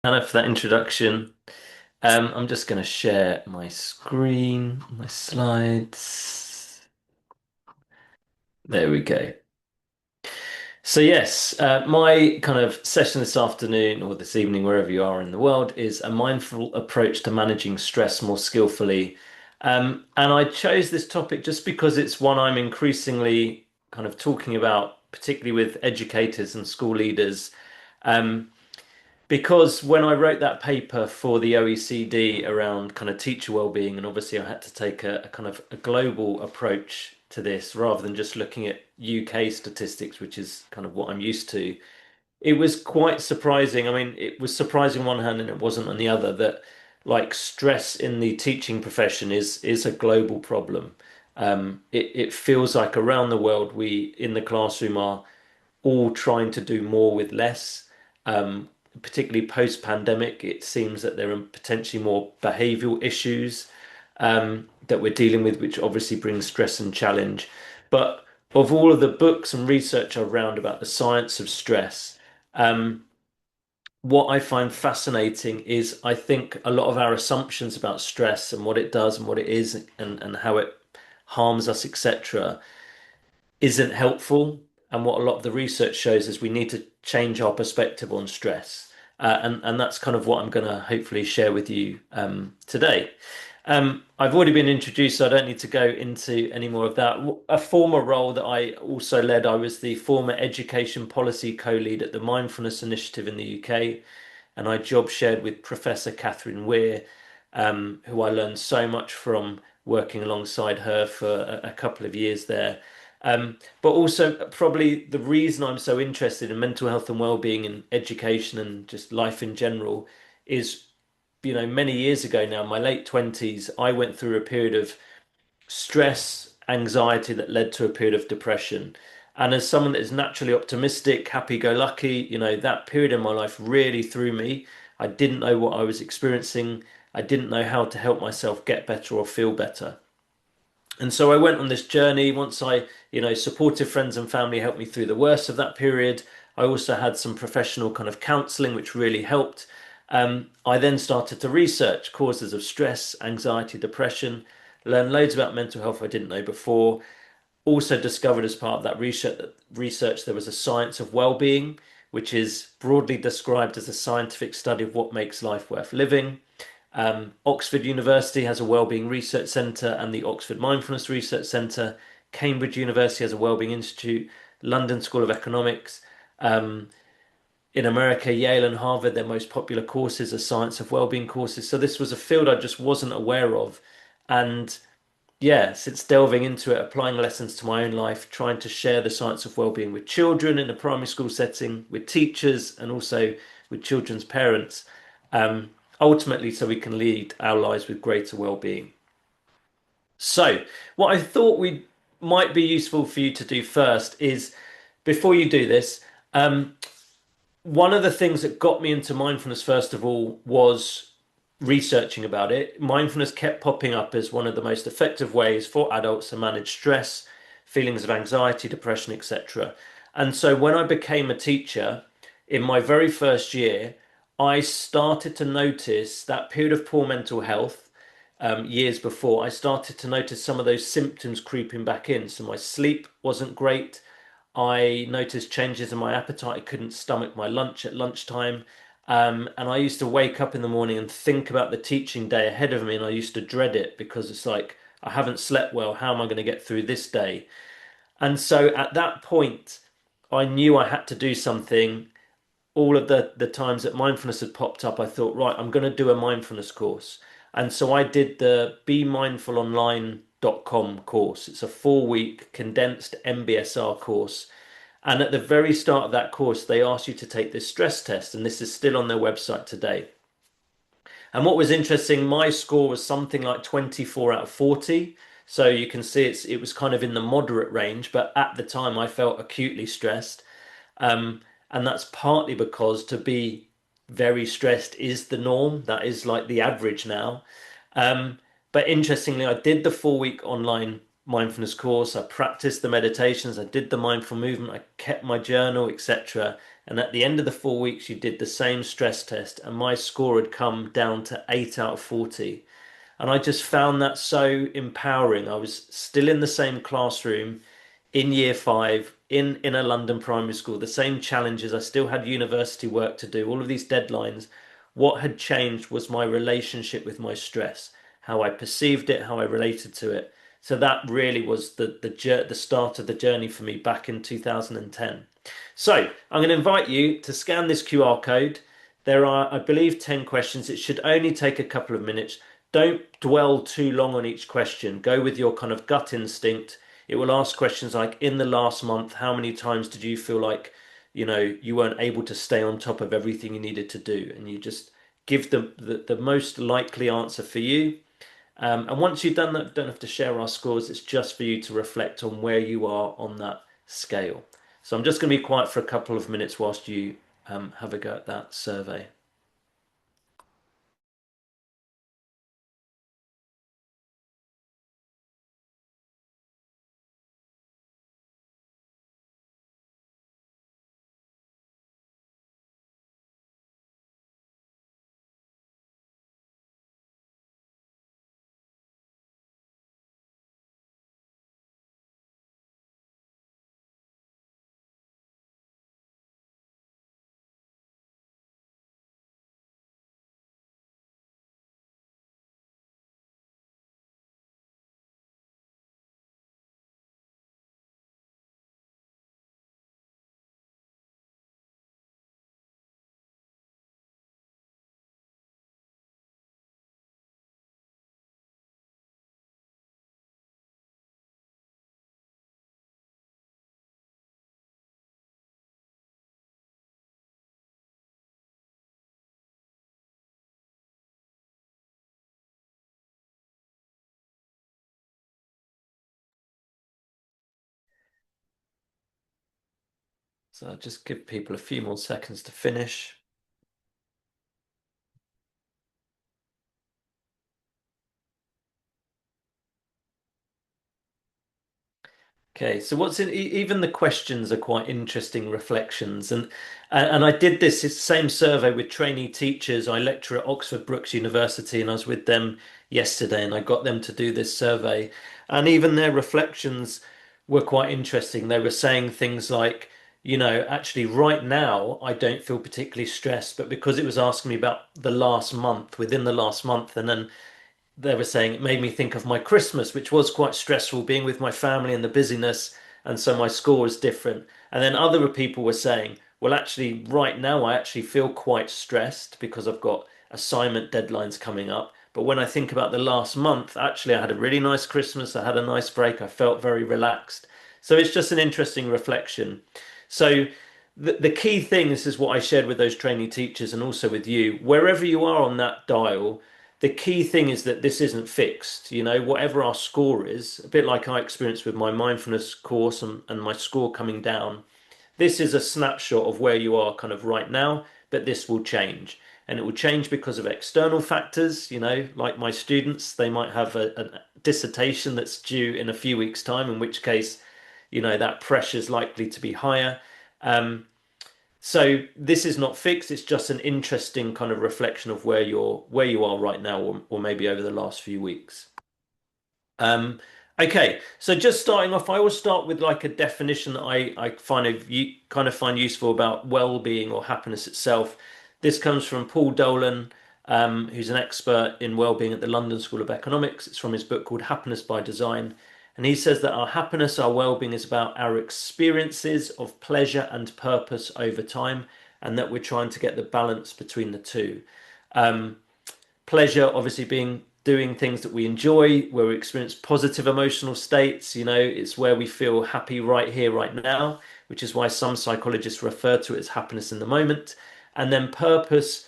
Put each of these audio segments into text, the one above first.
Anna, for that introduction. I'm just going to share my screen, my slides. There we go. So yes, my kind of session this afternoon or this evening, wherever you are in the world, is a mindful approach to managing stress more skillfully. And I chose this topic just because it's one I'm increasingly kind of talking about, particularly with educators and school leaders. Um, Because when I wrote that paper for the OECD around kind of teacher well-being, and obviously I had to take a kind of a global approach to this rather than just looking at UK statistics, which is kind of what I'm used to. It was quite surprising. I mean, it was surprising on one hand and it wasn't on the other that like stress in the teaching profession is a global problem. It feels like around the world we in the classroom are all trying to do more with less. Particularly post-pandemic, it seems that there are potentially more behavioral issues that we're dealing with, which obviously brings stress and challenge. But of all of the books and research around about the science of stress, um, what I find fascinating is I think a lot of our assumptions about stress and what it does and what it is and how it harms us, etc isn't helpful. And what a lot of the research shows is we need to change our perspective on stress. And that's kind of what I'm going to hopefully share with you today. I've already been introduced, so I don't need to go into any more of that. A former role that I also led, I was the former education policy co-lead at the Mindfulness Initiative in the UK, and I job shared with Professor Catherine Weir, who I learned so much from working alongside her for a couple of years there. But also, probably the reason I'm so interested in mental health and well-being and education and just life in general is, many years ago now, my late 20s, I went through a period of stress, anxiety that led to a period of depression. And as someone that is naturally optimistic, happy-go-lucky, that period in my life really threw me. I didn't know what I was experiencing. I didn't know how to help myself get better or feel better. And so I went on this journey. Once supportive friends and family helped me through the worst of that period. I also had some professional kind of counseling, which really helped. I then started to research causes of stress, anxiety, depression, learn loads about mental health I didn't know before. Also discovered as part of that research there was a science of well-being, which is broadly described as a scientific study of what makes life worth living. Oxford University has a Wellbeing Research Centre and the Oxford Mindfulness Research Centre. Cambridge University has a Wellbeing Institute. London School of Economics. Um, in America, Yale and Harvard, their most popular courses are science of wellbeing courses. So this was a field I just wasn't aware of. And yeah, since delving into it, applying lessons to my own life, trying to share the science of wellbeing with children in a primary school setting, with teachers, and also with children's parents, um, ultimately, so we can lead our lives with greater well-being. So, what I thought we might be useful for you to do first is, before you do this, um, one of the things that got me into mindfulness, first of all, was researching about it. Mindfulness kept popping up as one of the most effective ways for adults to manage stress, feelings of anxiety, depression, etc. And so when I became a teacher in my very first year, I started to notice that period of poor mental health years before. I started to notice some of those symptoms creeping back in. So my sleep wasn't great. I noticed changes in my appetite. I couldn't stomach my lunch at lunchtime. And I used to wake up in the morning and think about the teaching day ahead of me, and I used to dread it because it's like, I haven't slept well. How am I going to get through this day? And so at that point, I knew I had to do something. All of the times that mindfulness had popped up, I thought, right, I'm going to do a mindfulness course. And so I did the BeMindfulOnline.com course. It's a 4 week condensed MBSR course. And at the very start of that course, they asked you to take this stress test, and this is still on their website today. And what was interesting, my score was something like 24 out of 40. So you can see it was kind of in the moderate range, but at the time I felt acutely stressed. And that's partly because to be very stressed is the norm. That is like the average now. Um, but interestingly, I did the 4 week online mindfulness course. I practiced the meditations. I did the mindful movement. I kept my journal, etc. And at the end of the 4 weeks, you did the same stress test, and my score had come down to 8 out of 40. And I just found that so empowering. I was still in the same classroom in year five in a London primary school, the same challenges. I still had university work to do, all of these deadlines. What had changed was my relationship with my stress, how I perceived it, how I related to it. So that really was the start of the journey for me back in 2010. So I'm going to invite you to scan this QR code. There are, I believe, 10 questions. It should only take a couple of minutes. Don't dwell too long on each question. Go with your kind of gut instinct. It will ask questions like, in the last month, how many times did you feel like, you weren't able to stay on top of everything you needed to do? And you just give the most likely answer for you. And once you've done that, don't have to share our scores. It's just for you to reflect on where you are on that scale. So I'm just going to be quiet for a couple of minutes whilst you have a go at that survey. So I'll just give people a few more seconds to finish. Okay, so what's in even the questions are quite interesting reflections, and I did this same survey with trainee teachers. I lecture at Oxford Brookes University, and I was with them yesterday, and I got them to do this survey, and even their reflections were quite interesting. They were saying things like, actually right now I don't feel particularly stressed, but because it was asking me about the last month, within the last month, and then they were saying it made me think of my Christmas, which was quite stressful, being with my family and the busyness, and so my score was different. And then other people were saying, well, actually, right now I actually feel quite stressed because I've got assignment deadlines coming up. But when I think about the last month, actually, I had a really nice Christmas. I had a nice break. I felt very relaxed. So it's just an interesting reflection. So the key thing, this is what I shared with those trainee teachers and also with you, wherever you are on that dial, the key thing is that this isn't fixed. Whatever our score is, a bit like I experienced with my mindfulness course and my score coming down, this is a snapshot of where you are kind of right now, but this will change. And it will change because of external factors, like my students, they might have a dissertation that's due in a few weeks' time, in which case, that pressure is likely to be higher. Um, so this is not fixed. It's just an interesting kind of reflection of where you are right now, or maybe over the last few weeks. Um, okay, so just starting off, I always start with like a definition that I kind of find useful about well-being or happiness itself. This comes from Paul Dolan, who's an expert in well-being at the London School of Economics. It's from his book called Happiness by Design. And he says that our happiness, our well-being is about our experiences of pleasure and purpose over time, and that we're trying to get the balance between the two. Um, Pleasure obviously being doing things that we enjoy, where we experience positive emotional states. It's where we feel happy right here, right now, which is why some psychologists refer to it as happiness in the moment. And then purpose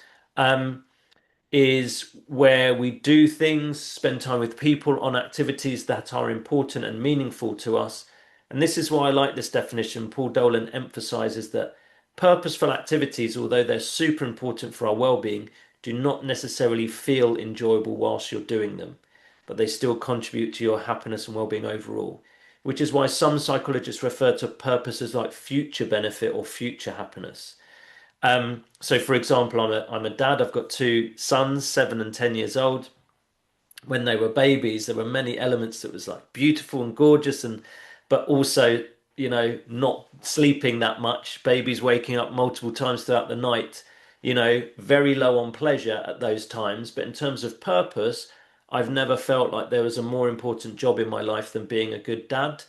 is where we do things, spend time with people on activities that are important and meaningful to us. And this is why I like this definition. Paul Dolan emphasizes that purposeful activities, although they're super important for our well-being, do not necessarily feel enjoyable whilst you're doing them. but they still contribute to your happiness and well-being overall. Which is why some psychologists refer to purpose as like future benefit or future happiness. So for example, I'm a dad. I've got two sons, 7 and 10 years old. When they were babies, there were many elements that was like beautiful and gorgeous, and but also, not sleeping that much, babies waking up multiple times throughout the night, very low on pleasure at those times. But in terms of purpose, I've never felt like there was a more important job in my life than being a good dad.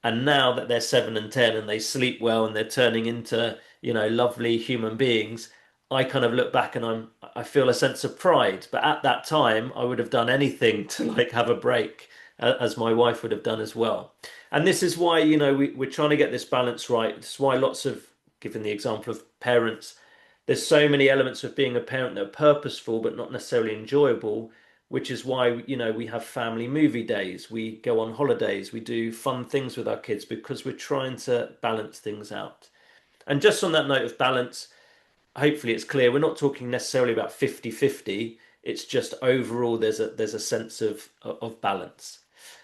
And now that they're 7 and 10 and they sleep well and they're turning into, lovely human beings, I kind of look back and I feel a sense of pride. But at that time, I would have done anything to like have a break, as my wife would have done as well. And this is why, we're trying to get this balance right. This is why lots of, given the example of parents, there's so many elements of being a parent that are purposeful but not necessarily enjoyable, which is why, we have family movie days, we go on holidays, we do fun things with our kids because we're trying to balance things out. And just on that note of balance, hopefully it's clear we're not talking necessarily about 50-50. It's just overall there's a sense of balance.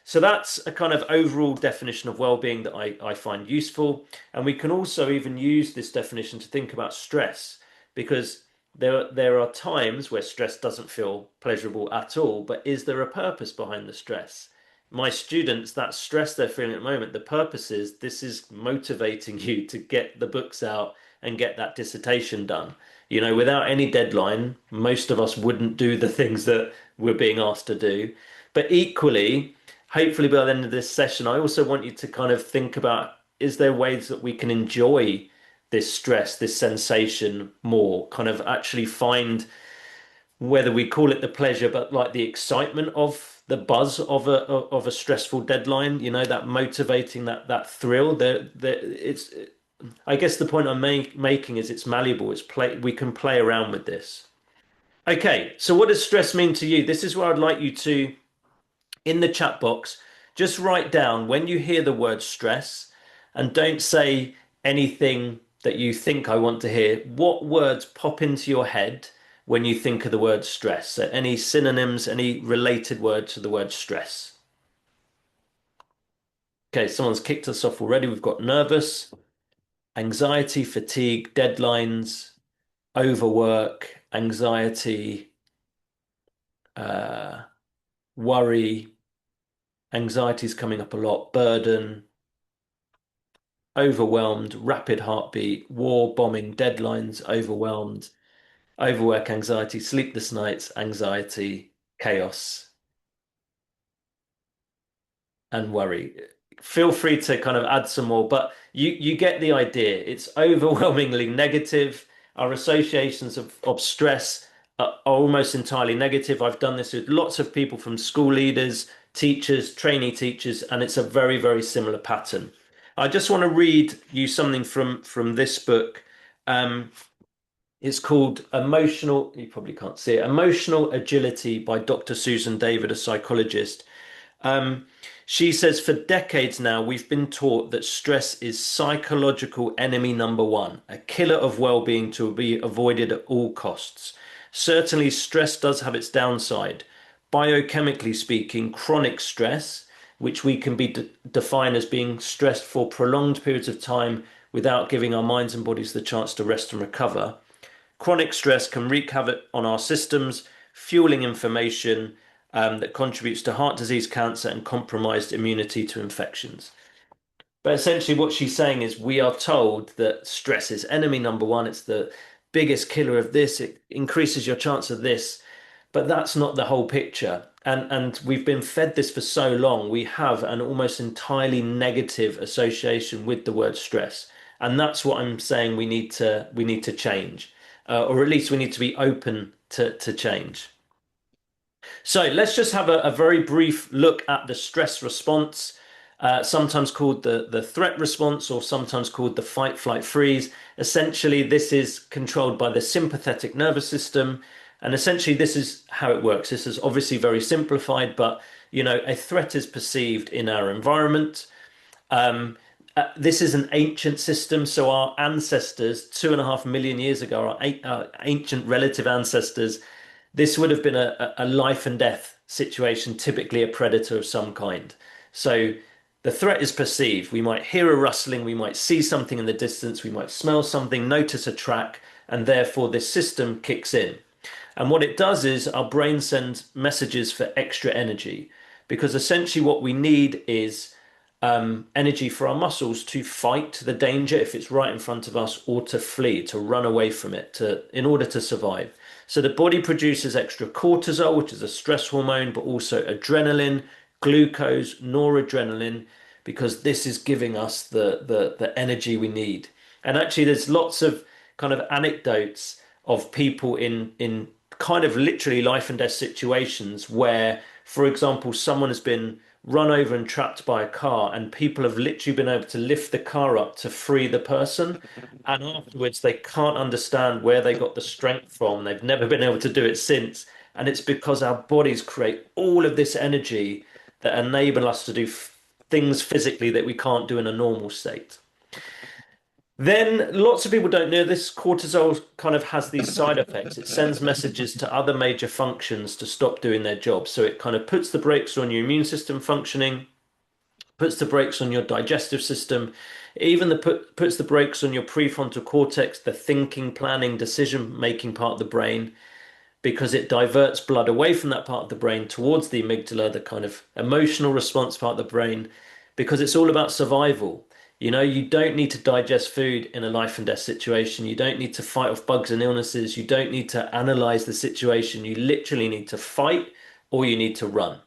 So that's a kind of overall definition of well-being that I find useful. And we can also even use this definition to think about stress, because there are times where stress doesn't feel pleasurable at all, but is there a purpose behind the stress? My students, that stress they're feeling at the moment, the purpose is this is motivating you to get the books out and get that dissertation done. Without any deadline, most of us wouldn't do the things that we're being asked to do. But equally, hopefully by the end of this session, I also want you to kind of think about, is there ways that we can enjoy this stress, this sensation more, kind of actually find, whether we call it the pleasure, but like the excitement of the buzz of a stressful deadline, that motivating, that thrill. It's, I guess the point I'm making is it's malleable. We can play around with this. Okay, so what does stress mean to you? This is where I'd like you to, in the chat box, just write down when you hear the word stress, and don't say anything that you think I want to hear. What words pop into your head when you think of the word stress? So any synonyms, any related words to the word stress? Okay, someone's kicked us off already. We've got nervous, anxiety, fatigue, deadlines, overwork, anxiety, uh, worry, anxiety's coming up a lot, burden, overwhelmed, rapid heartbeat, war, bombing, deadlines, overwhelmed, overwork, anxiety, sleepless nights, anxiety, chaos, and worry. Feel free to kind of add some more, but you get the idea. It's overwhelmingly negative. Our associations of stress are almost entirely negative. I've done this with lots of people, from school leaders, teachers, trainee teachers, and it's a very, very similar pattern. I just want to read you something from this book. Um, it's called Emotional, you probably can't see it, Emotional Agility by Dr. Susan David, a psychologist. Um, she says, for decades now, we've been taught that stress is psychological enemy number one, a killer of well-being to be avoided at all costs. Certainly, stress does have its downside. Biochemically speaking, chronic stress, which we can be define as being stressed for prolonged periods of time without giving our minds and bodies the chance to rest and recover. Chronic stress can wreak havoc on our systems, fueling inflammation that contributes to heart disease, cancer, and compromised immunity to infections. But essentially, what she's saying is we are told that stress is enemy number one. It's the biggest killer of this. It increases your chance of this. But that's not the whole picture. And we've been fed this for so long. We have an almost entirely negative association with the word stress. And that's what I'm saying we need to change. Or at least we need to be open to change. So let's just have a very brief look at the stress response, sometimes called the threat response, or sometimes called the fight, flight, freeze. Essentially, this is controlled by the sympathetic nervous system. And essentially, this is how it works. This is obviously very simplified, but a threat is perceived in our environment. Um, this is an ancient system, so our ancestors, 2.5 million years ago, our ancient relative ancestors, this would have been a life and death situation, typically a predator of some kind. So the threat is perceived. We might hear a rustling, we might see something in the distance, we might smell something, notice a track, and therefore this system kicks in. And what it does is our brain sends messages for extra energy because essentially what we need is energy for our muscles to fight the danger if it's right in front of us or to flee, to run away from it, in order to survive. So the body produces extra cortisol, which is a stress hormone, but also adrenaline, glucose, noradrenaline, because this is giving us the energy we need. And actually, there's lots of kind of anecdotes of people in kind of literally life and death situations where, for example, someone has been run over and trapped by a car, and people have literally been able to lift the car up to free the person. And afterwards, they can't understand where they got the strength from. They've never been able to do it since. And it's because our bodies create all of this energy that enable us to do things physically that we can't do in a normal state. Then lots of people don't know this cortisol kind of has these side effects. It sends messages to other major functions to stop doing their job. So it kind of puts the brakes on your immune system functioning, puts the brakes on your digestive system, even puts the brakes on your prefrontal cortex, the thinking, planning, decision-making part of the brain, because it diverts blood away from that part of the brain towards the amygdala, the kind of emotional response part of the brain, because it's all about survival. You know, you don't need to digest food in a life and death situation. You don't need to fight off bugs and illnesses. You don't need to analyze the situation. You literally need to fight or you need to run.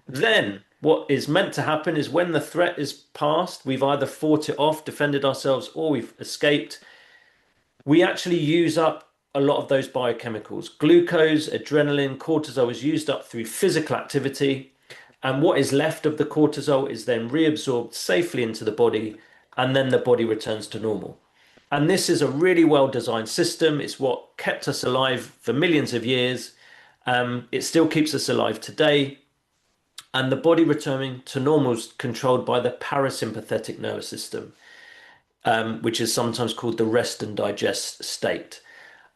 Then what is meant to happen is when the threat is past, we've either fought it off, defended ourselves, or we've escaped. We actually use up a lot of those biochemicals. Glucose, adrenaline, cortisol is used up through physical activity. And what is left of the cortisol is then reabsorbed safely into the body, and then the body returns to normal. And this is a really well designed system. It's what kept us alive for millions of years. It still keeps us alive today. And the body returning to normal is controlled by the parasympathetic nervous system, which is sometimes called the rest and digest state.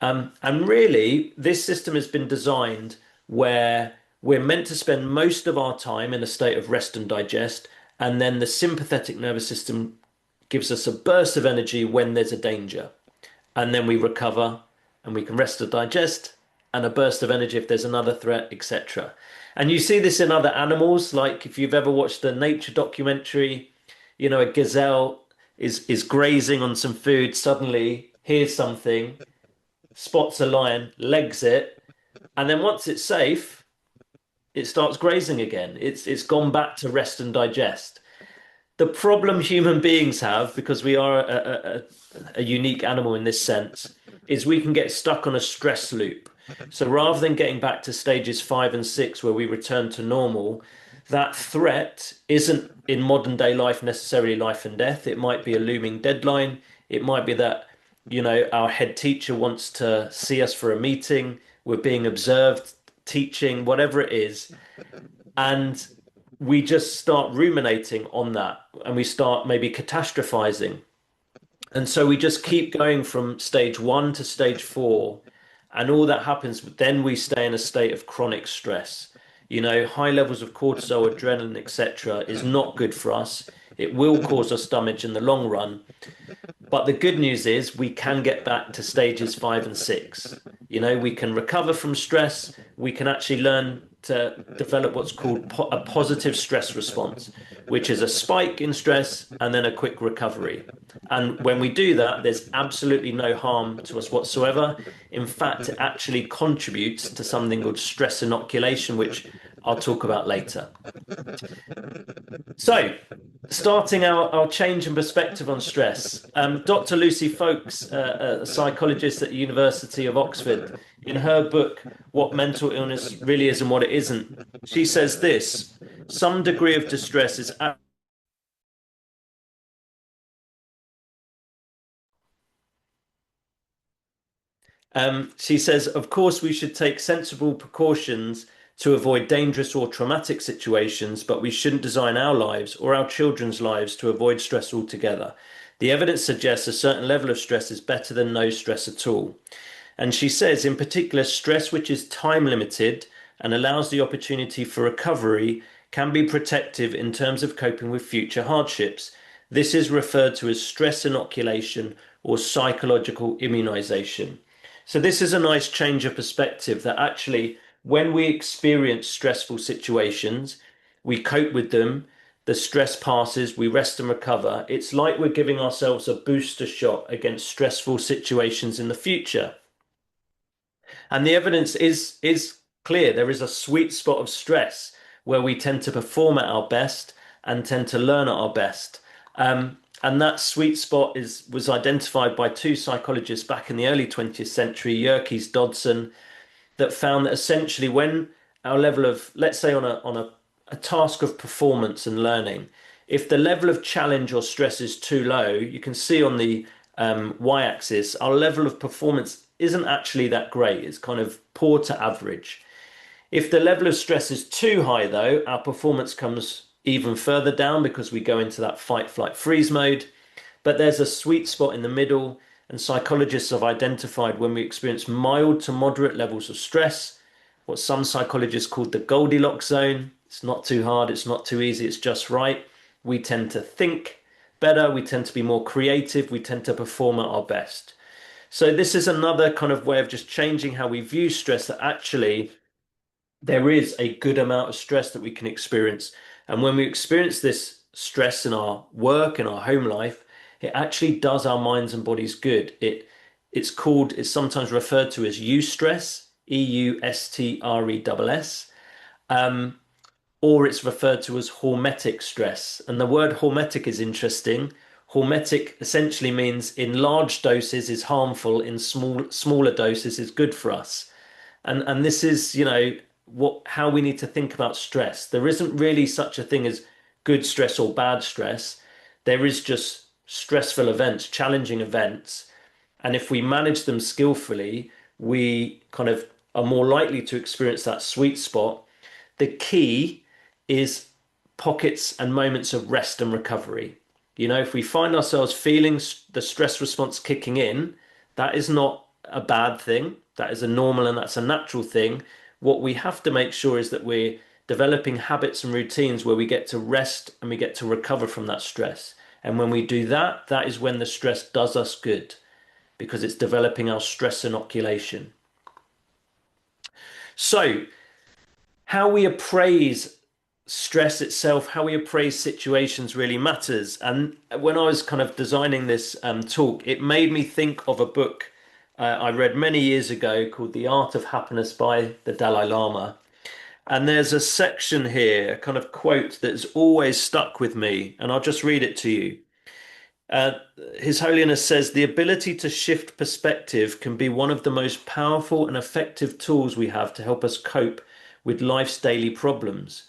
And really, this system has been designed where we're meant to spend most of our time in a state of rest and digest, and then the sympathetic nervous system gives us a burst of energy when there's a danger. And then we recover and we can rest and digest, and a burst of energy if there's another threat, etc. And you see this in other animals, like if you've ever watched a nature documentary, you know, a gazelle is grazing on some food, suddenly hears something, spots a lion, legs it, and then once it's safe, it starts grazing again. It's gone back to rest and digest. The problem human beings have, because we are a unique animal in this sense, is we can get stuck on a stress loop. So rather than getting back to stages 5 and 6 where we return to normal, that threat isn't in modern day life necessarily life and death. It might be a looming deadline. It might be that, you know, our head teacher wants to see us for a meeting. We're being observed, teaching, whatever it is. And we just start ruminating on that and we start maybe catastrophizing. And so we just keep going from stage 1 to stage 4. And all that happens, then we stay in a state of chronic stress. You know, high levels of cortisol, adrenaline, etc., is not good for us. It will cause us damage in the long run. But the good news is we can get back to stages 5 and 6. You know, we can recover from stress. We can actually learn to develop what's called a positive stress response, which is a spike in stress and then a quick recovery. And when we do that, there's absolutely no harm to us whatsoever. In fact, it actually contributes to something called stress inoculation, which I'll talk about later. So, starting our change in perspective on stress, Dr. Lucy Folks, a psychologist at the University of Oxford, in her book, What Mental Illness Really Is and What It Isn't, she says this: some degree of distress is she says, of course, we should take sensible precautions to avoid dangerous or traumatic situations, but we shouldn't design our lives or our children's lives to avoid stress altogether. The evidence suggests a certain level of stress is better than no stress at all. And she says, in particular, stress which is time limited and allows the opportunity for recovery can be protective in terms of coping with future hardships. This is referred to as stress inoculation or psychological immunization. So, this is a nice change of perspective that actually, when we experience stressful situations, we cope with them, the stress passes, we rest and recover. It's like we're giving ourselves a booster shot against stressful situations in the future. And the evidence is clear. There is a sweet spot of stress where we tend to perform at our best and tend to learn at our best. And that sweet spot was identified by two psychologists back in the early 20th century, Yerkes Dodson, that found that essentially when our level of, let's say on a task of performance and learning, if the level of challenge or stress is too low, you can see on the y-axis, our level of performance isn't actually that great. It's kind of poor to average. If the level of stress is too high, though, our performance comes even further down because we go into that fight, flight, freeze mode. But there's a sweet spot in the middle, and psychologists have identified when we experience mild to moderate levels of stress, what some psychologists call the Goldilocks zone. It's not too hard, it's not too easy, it's just right. We tend to think better, we tend to be more creative, we tend to perform at our best. So this is another kind of way of just changing how we view stress, that actually there is a good amount of stress that we can experience. And when we experience this stress in our work, in our home life, it actually does our minds and bodies good. It's sometimes referred to as eustress, EUSTRESS, or it's referred to as hormetic stress. And the word hormetic is interesting. Hormetic essentially means in large doses is harmful, in smaller doses is good for us. And this is, how we need to think about stress. There isn't really such a thing as good stress or bad stress. There is just stressful events, challenging events. And if we manage them skillfully, we kind of are more likely to experience that sweet spot. The key is pockets and moments of rest and recovery. If we find ourselves feeling the stress response kicking in, that is not a bad thing. That is a normal and that's a natural thing. What we have to make sure is that we're developing habits and routines where we get to rest and we get to recover from that stress. And when we do that, that is when the stress does us good, because it's developing our stress inoculation. So, how we appraise stress itself, how we appraise situations really matters. And when I was kind of designing this talk, it made me think of a book I read many years ago called The Art of Happiness by the Dalai Lama. And there's a section here, a kind of quote that's always stuck with me, and I'll just read it to you. Uh, His Holiness says, the ability to shift perspective can be one of the most powerful and effective tools we have to help us cope with life's daily problems.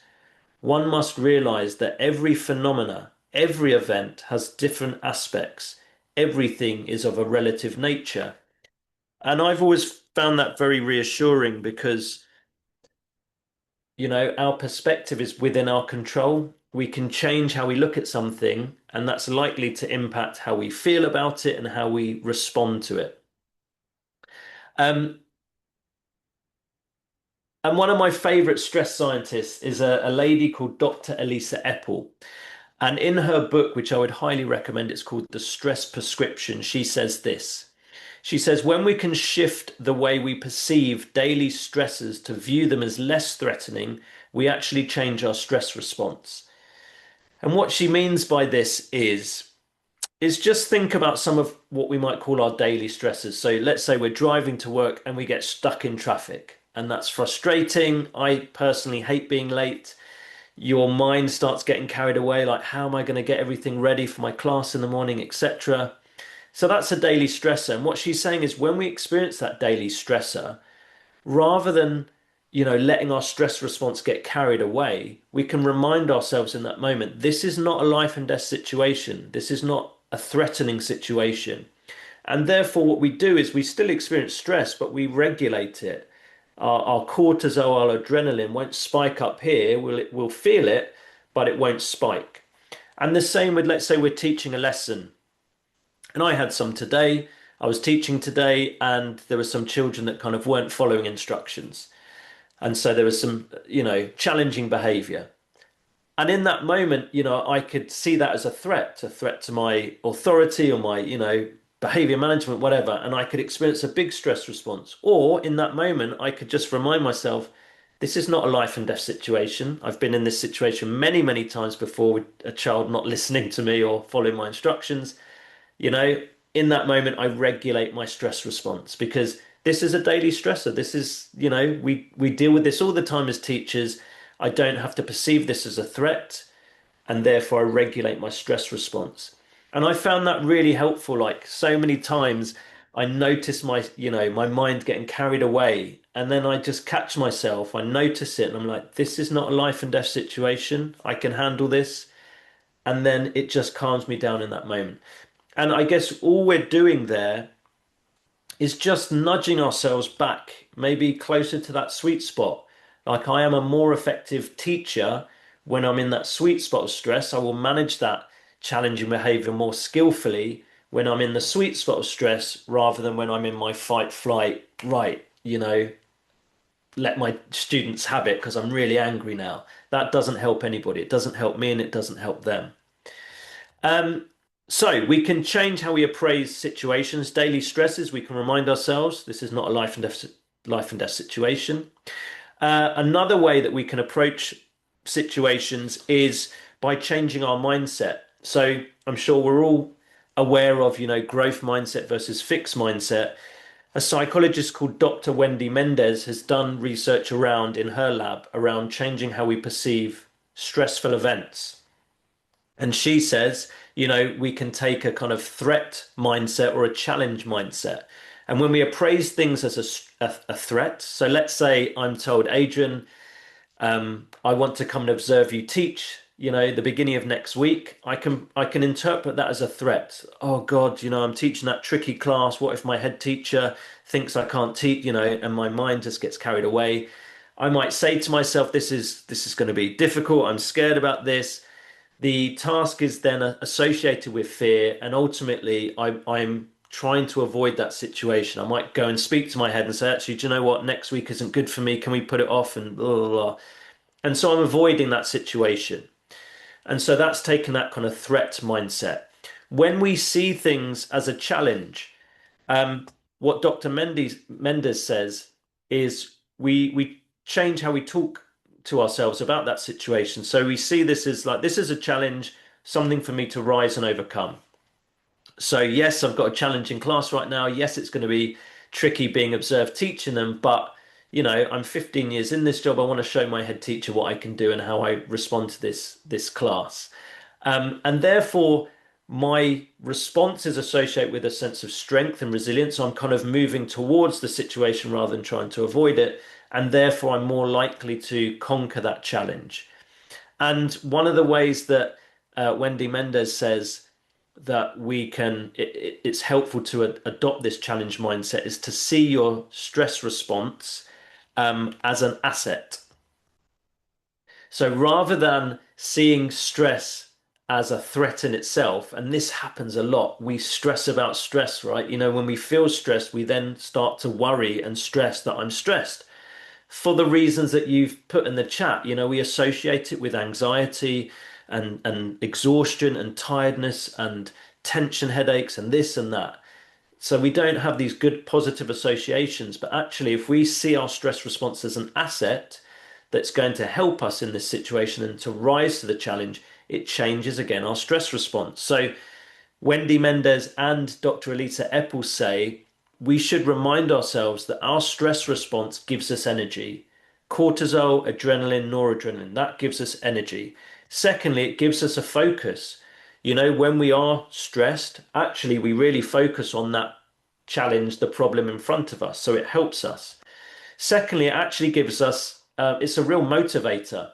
One must realize that every phenomena, every event has different aspects. Everything is of a relative nature. And I've always found that very reassuring because, our perspective is within our control. We can change how we look at something, and that's likely to impact how we feel about it and how we respond to it. Um, and one of my favorite stress scientists is a lady called Dr. Elisa Epel. And in her book, which I would highly recommend, it's called The Stress Prescription, she says this. She says, when we can shift the way we perceive daily stresses to view them as less threatening, we actually change our stress response. And what she means by this is just think about some of what we might call our daily stresses. So let's say we're driving to work and we get stuck in traffic, and that's frustrating. I personally hate being late. Your mind starts getting carried away, like, how am I going to get everything ready for my class in the morning, etc. So that's a daily stressor. And what she's saying is when we experience that daily stressor, rather than, letting our stress response get carried away, we can remind ourselves in that moment, this is not a life and death situation. This is not a threatening situation. And therefore, what we do is we still experience stress, but we regulate it. Our cortisol, our adrenaline won't spike up here. We'll feel it, but it won't spike. And the same with, let's say we're teaching a lesson. And I had some today. I was teaching today, and there were some children that kind of weren't following instructions. And so there was some, challenging behavior. And in that moment, I could see that as a threat to my authority or my, behavior management, whatever. And I could experience a big stress response. Or in that moment, I could just remind myself, this is not a life and death situation. I've been in this situation many, many times before with a child not listening to me or following my instructions. You know, in that moment, I regulate my stress response because this is a daily stressor. This is, we deal with this all the time as teachers. I don't have to perceive this as a threat, and therefore I regulate my stress response. And I found that really helpful. Like so many times, I notice my mind getting carried away, and then I just catch myself. I notice it, and I'm like, this is not a life and death situation. I can handle this. And then it just calms me down in that moment. And I guess all we're doing there is just nudging ourselves back, maybe closer to that sweet spot. Like I am a more effective teacher when I'm in that sweet spot of stress. I will manage that challenging behavior more skillfully when I'm in the sweet spot of stress rather than when I'm in my fight, flight, right, let my students have it because I'm really angry now. That doesn't help anybody. It doesn't help me and it doesn't help them. Um, so we can change how we appraise situations, daily stresses. We can remind ourselves this is not a life and death situation. Another way that we can approach situations is by changing our mindset. So I'm sure we're all aware of, growth mindset versus fixed mindset. A psychologist called Dr. Wendy Mendez has done research around in her lab around changing how we perceive stressful events. And she says, we can take a kind of threat mindset or a challenge mindset. And when we appraise things as a threat, so let's say I'm told, Adrian, I want to come and observe you teach, the beginning of next week. I can interpret that as a threat. Oh God, I'm teaching that tricky class. What if my head teacher thinks I can't teach, and my mind just gets carried away? I might say to myself, this is going to be difficult. I'm scared about this. The task is then associated with fear, and ultimately, I'm trying to avoid that situation. I might go and speak to my head and say, actually, do you know what? Next week isn't good for me. Can we put it off? And blah, blah, blah. And so I'm avoiding that situation. And so that's taken that kind of threat mindset. When we see things as a challenge, um, what Dr. Mendes says is we change how we talk to ourselves about that situation. So we see this as like this is a challenge, something for me to rise and overcome. So yes, I've got a challenging class right now. Yes, it's going to be tricky being observed teaching them, but I'm 15 years in this job. I want to show my head teacher what I can do and how I respond to this class. And therefore, my response is associated with a sense of strength and resilience. So I'm kind of moving towards the situation rather than trying to avoid it. And therefore, I'm more likely to conquer that challenge. And one of the ways that Wendy Mendez says that it's helpful to adopt this challenge mindset is to see your stress response as an asset. So rather than seeing stress as a threat in itself, and this happens a lot, we stress about stress, right? When we feel stressed, we then start to worry and stress that I'm stressed for the reasons that you've put in the chat. We associate it with anxiety and exhaustion and tiredness and tension headaches and this and that. So we don't have these good positive associations. But actually, if we see our stress response as an asset that's going to help us in this situation and to rise to the challenge, it changes again our stress response. So Wendy Mendez and Dr. Elisa Eppels say we should remind ourselves that our stress response gives us energy. Cortisol, adrenaline, noradrenaline, that gives us energy. Secondly, it gives us a focus. When we are stressed, actually, we really focus on that challenge, the problem in front of us. So it helps us. Secondly, it actually gives us, it's a real motivator.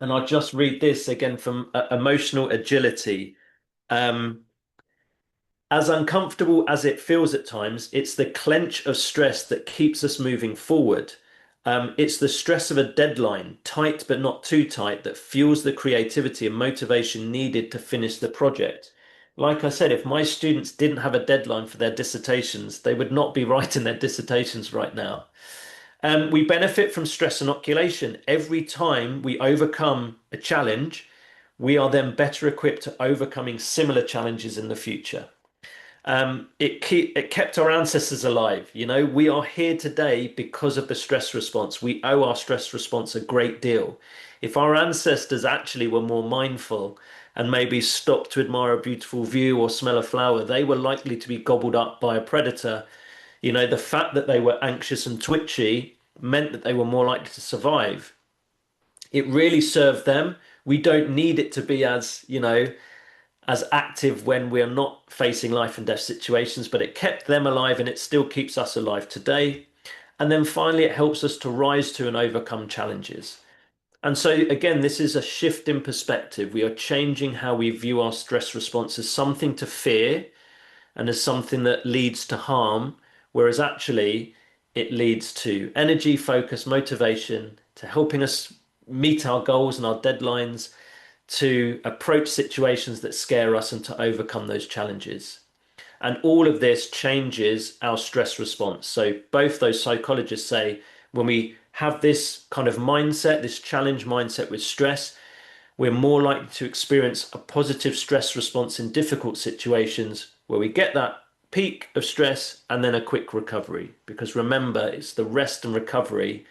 And I'll just read this again from Emotional Agility. Um, as uncomfortable as it feels at times, it's the clench of stress that keeps us moving forward. It's the stress of a deadline, tight but not too tight, that fuels the creativity and motivation needed to finish the project. Like I said, if my students didn't have a deadline for their dissertations, they would not be writing their dissertations right now. We benefit from stress inoculation. Every time we overcome a challenge, we are then better equipped to overcoming similar challenges in the future. It kept our ancestors alive. You know, we are here today because of the stress response. We owe our stress response a great deal. If our ancestors actually were more mindful and maybe stopped to admire a beautiful view or smell a flower, they were likely to be gobbled up by a predator. You know, the fact that they were anxious and twitchy meant that they were more likely to survive. It really served them. We don't need it to be as, as active when we're not facing life and death situations, but it kept them alive and it still keeps us alive today. And then finally, it helps us to rise to and overcome challenges. And so, again, this is a shift in perspective. We are changing how we view our stress response as something to fear and as something that leads to harm, whereas actually it leads to energy, focus, motivation, to helping us meet our goals and our deadlines, to approach situations that scare us and to overcome those challenges. And all of this changes our stress response. So both those psychologists say when we have this kind of mindset, this challenge mindset with stress, we're more likely to experience a positive stress response in difficult situations where we get that peak of stress and then a quick recovery. Because remember, it's the rest and recovery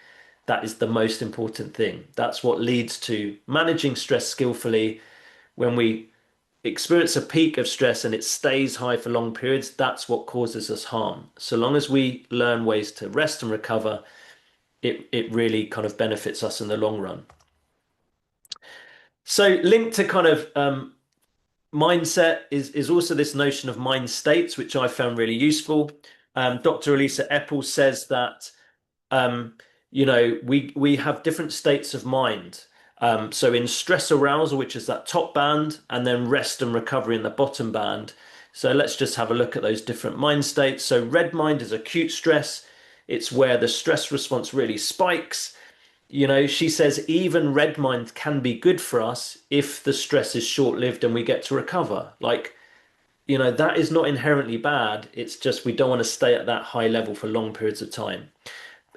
that is the most important thing. That's what leads to managing stress skillfully. When we experience a peak of stress and it stays high for long periods, that's what causes us harm. So long as we learn ways to rest and recover, it really kind of benefits us in the long run. So linked to kind of mindset is also this notion of mind states, which I found really useful. Dr. Elisa Eppel says that um, we have different states of mind. So in stress arousal, which is that top band, and then rest and recovery in the bottom band. So let's just have a look at those different mind states. So red mind is acute stress. It's where the stress response really spikes. You know, she says even red mind can be good for us if the stress is short-lived and we get to recover. Like, that is not inherently bad. It's just we don't want to stay at that high level for long periods of time.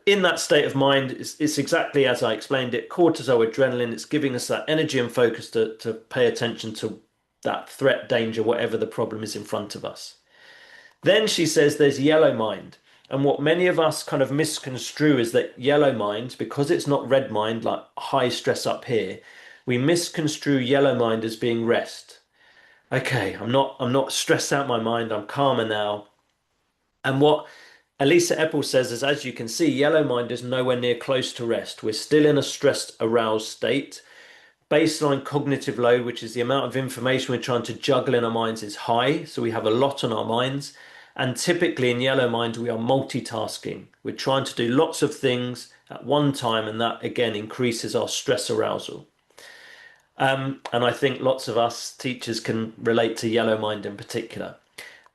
In that state of mind, it's exactly as I explained it, cortisol, adrenaline, it's giving us that energy and focus to pay attention to that threat, danger, whatever the problem is in front of us. Then she says there's yellow mind. And what many of us kind of misconstrue is that yellow mind, because it's not red mind, like high stress up here, we misconstrue yellow mind as being rest. Okay, I'm not stressed out my mind, I'm calmer now. And what Elisa Eppel says is, as you can see, yellow mind is nowhere near close to rest. We're still in a stressed, aroused state. Baseline cognitive load, which is the amount of information we're trying to juggle in our minds, is high. So we have a lot on our minds. And typically in yellow mind, we are multitasking. We're trying to do lots of things at one time, and that again increases our stress arousal. And I think lots of us teachers can relate to yellow mind in particular.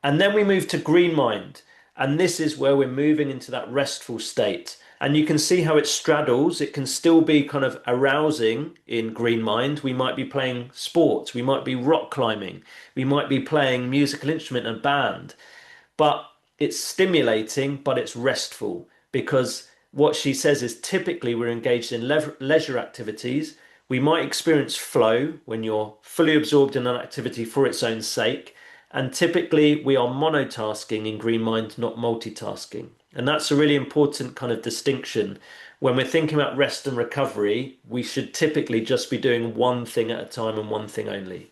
And then we move to green mind. And this is where we're moving into that restful state. And you can see how it straddles. It can still be kind of arousing in green mind. We might be playing sports. We might be rock climbing. We might be playing musical instrument and band. But it's stimulating, but it's restful because what she says is typically we're engaged in leisure activities. We might experience flow when you're fully absorbed in an activity for its own sake. And typically we are monotasking in green mind, not multitasking. And that's a really important kind of distinction. When we're thinking about rest and recovery, we should typically just be doing one thing at a time and one thing only.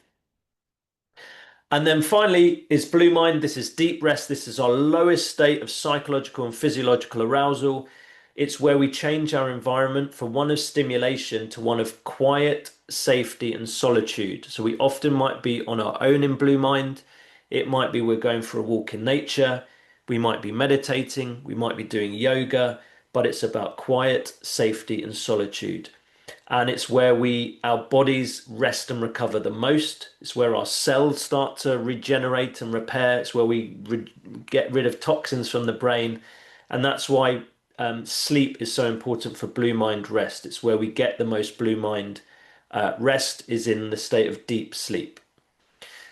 And then finally is blue mind. This is deep rest. This is our lowest state of psychological and physiological arousal. It's where we change our environment from one of stimulation to one of quiet, safety, and solitude. So we often might be on our own in blue mind. It might be we're going for a walk in nature. We might be meditating. We might be doing yoga, but it's about quiet, safety, and solitude. And it's where our bodies rest and recover the most. It's where our cells start to regenerate and repair. It's where we get rid of toxins from the brain. And that's why sleep is so important for blue mind rest. It's where we get the most blue mind rest is in the state of deep sleep.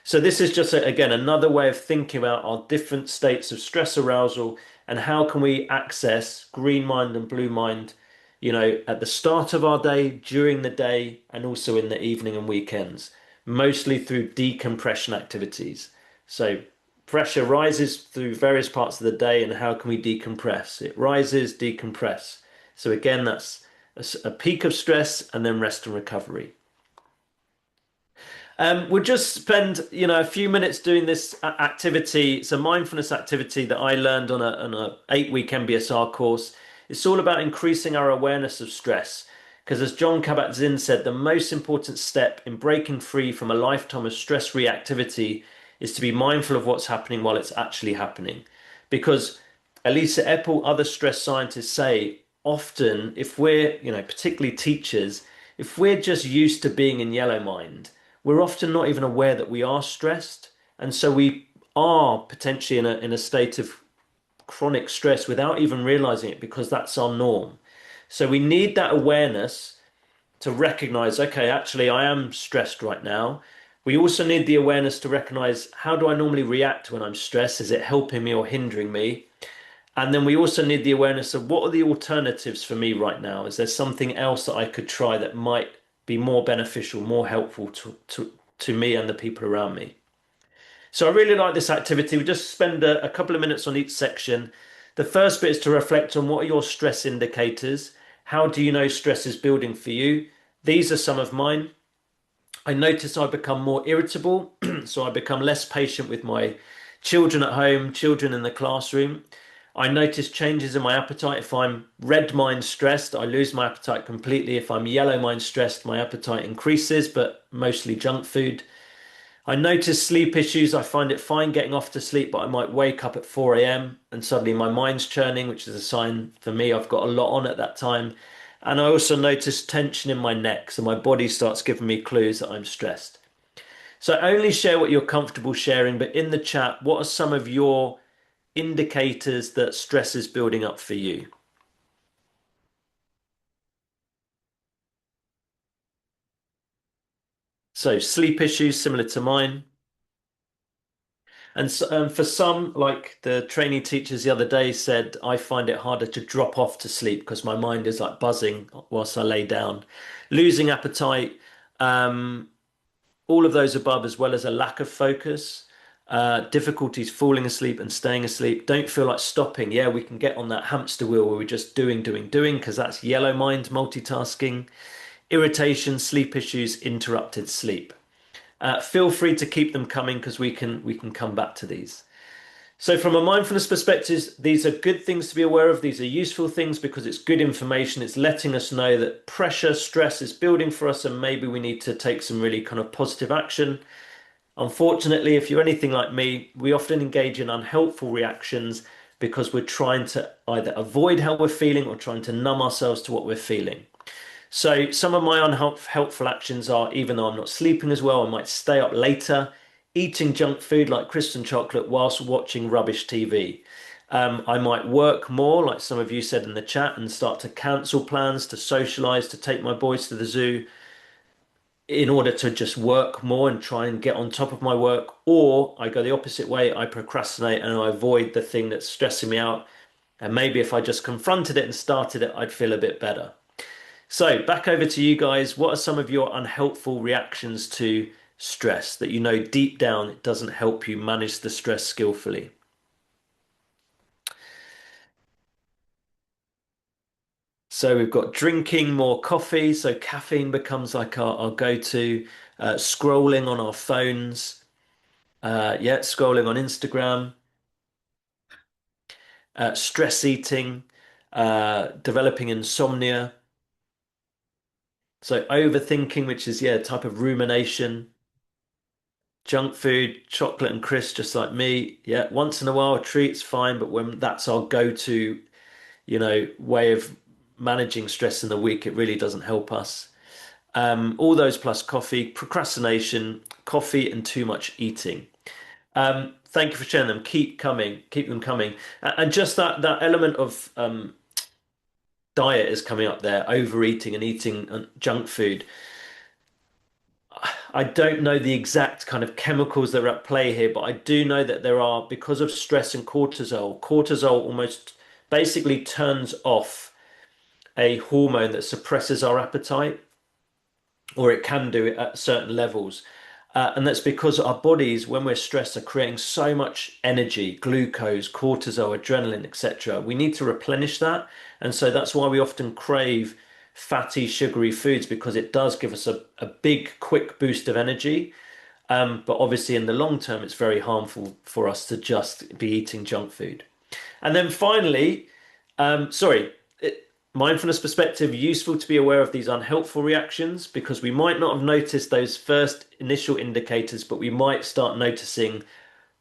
So this is just, again, another way of thinking about our different states of stress arousal and how can we access green mind and blue mind, at the start of our day, during the day, and also in the evening and weekends, mostly through decompression activities. So pressure rises through various parts of the day, and how can we decompress? It rises, decompress. So again, that's a peak of stress and then rest and recovery. We'll just spend, a few minutes doing this activity. It's a mindfulness activity that I learned on a 8-week MBSR course. It's all about increasing our awareness of stress. Because as John Kabat-Zinn said, the most important step in breaking free from a lifetime of stress reactivity is to be mindful of what's happening while it's actually happening. Because Elisa Epel, other stress scientists say, often if we're, particularly teachers, if we're just used to being in yellow mind, we're often not even aware that we are stressed. And so we are potentially in a state of chronic stress without even realizing it because that's our norm. So we need that awareness to recognize, okay, actually, I am stressed right now. We also need the awareness to recognize, how do I normally react when I'm stressed? Is it helping me or hindering me? And then we also need the awareness of, what are the alternatives for me right now? Is there something else that I could try that might be more beneficial, more helpful to me and the people around me? So I really like this activity. We just spend a couple of minutes on each section. The first bit is to reflect on, what are your stress indicators? How do you know stress is building for you? These are some of mine. I notice I become more irritable, so I become less patient with my children at home, children in the classroom. I notice changes in my appetite. If I'm red mind stressed, I lose my appetite completely. If I'm yellow mind stressed, my appetite increases, but mostly junk food. I notice sleep issues. I find it fine getting off to sleep, but I might wake up at 4 a.m. and suddenly my mind's churning, which is a sign for me I've got a lot on at that time. And I also notice tension in my neck, so my body starts giving me clues that I'm stressed. So only share what you're comfortable sharing, but in the chat, what are some of your indicators that stress is building up for you? So sleep issues similar to mine. And so, for some, like the trainee teachers the other day said, I find it harder to drop off to sleep because my mind is like buzzing whilst I lay down. Losing appetite, um, all of those above, as well as a lack of focus, difficulties falling asleep and staying asleep, don't feel like stopping. Yeah, we can get on that hamster wheel where we're just doing, doing, doing, because that's yellow mind multitasking. Irritation, sleep issues, interrupted sleep. Feel free to keep them coming because we can come back to these. So from a mindfulness perspective, these are good things to be aware of. These are useful things because it's good information. It's letting us know that pressure, stress is building for us, and maybe we need to take some really kind of positive action. Unfortunately, if you're anything like me, we often engage in unhelpful reactions because we're trying to either avoid how we're feeling or trying to numb ourselves to what we're feeling. So some of my unhelpful actions are, even though I'm not sleeping as well, I might stay up later, eating junk food like crisps and chocolate whilst watching rubbish TV. I might work more, like some of you said in the chat, and start to cancel plans to socialize, to take my boys to the zoo in order to just work more and try and get on top of my work. Or I go the opposite way, I procrastinate and I avoid the thing that's stressing me out. And maybe if I just confronted it and started it, I'd feel a bit better. So back over to you guys. What are some of your unhelpful reactions to stress that you know deep down it doesn't help you manage the stress skillfully? So we've got drinking more coffee. So caffeine becomes like our go-to. Scrolling on our phones. Yeah, scrolling on Instagram. Stress eating. Developing insomnia. So overthinking, which is, yeah, a type of rumination. Junk food, chocolate and crisps, just like me. Yeah, once in a while, a treat's fine, but when that's our go-to, way of managing stress in the week, it really doesn't help us. All those plus coffee, procrastination, coffee, and too much eating. Thank you for sharing them. Keep them coming. And just that element of diet is coming up there, overeating and eating junk food. I don't know the exact kind of chemicals that are at play here, but I do know that there are, because of stress and cortisol, cortisol almost basically turns off a hormone that suppresses our appetite, or it can do it at certain levels. And that's because our bodies, when we're stressed, are creating so much energy, glucose, cortisol, adrenaline, etc. We need to replenish that. And so that's why we often crave fatty, sugary foods because it does give us a big, quick boost of energy. But obviously, in the long term, it's very harmful for us to just be eating junk food. And then finally, sorry, mindfulness perspective, useful to be aware of these unhelpful reactions because we might not have noticed those first initial indicators, but we might start noticing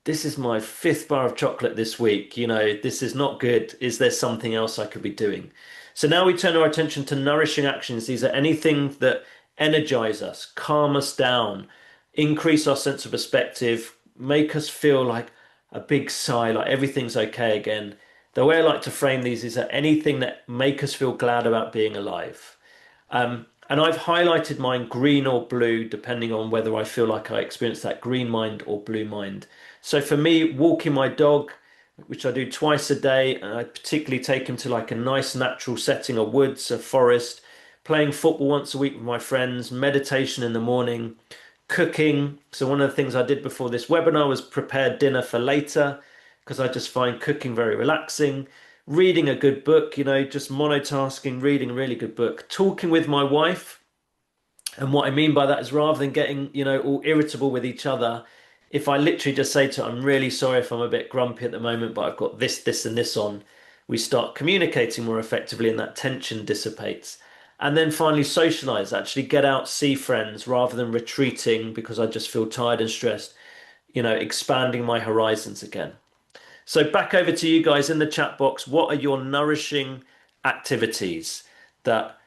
this is my fifth bar of chocolate this week. This is not good. Is there something else I could be doing? So now we turn our attention to nourishing actions. These are anything that energize us, calm us down, increase our sense of perspective, make us feel like a big sigh, like everything's okay again. The way I like to frame these is that anything that make us feel glad about being alive. And I've highlighted mine green or blue, depending on whether I feel like I experience that green mind or blue mind. So for me, walking my dog, which I do twice a day, and I particularly take him to like a nice natural setting, a woods, a forest, playing football once a week with my friends, meditation in the morning, cooking. So one of the things I did before this webinar was prepare dinner for later because I just find cooking very relaxing. Reading a good book, just monotasking, reading a really good book, talking with my wife. And what I mean by that is rather than getting, all irritable with each other, if I literally just say to her, I'm really sorry if I'm a bit grumpy at the moment, but I've got this, this, and this on, we start communicating more effectively and that tension dissipates. And then finally, socialize, actually get out, see friends rather than retreating because I just feel tired and stressed, expanding my horizons again. So back over to you guys in the chat box. What are your nourishing activities that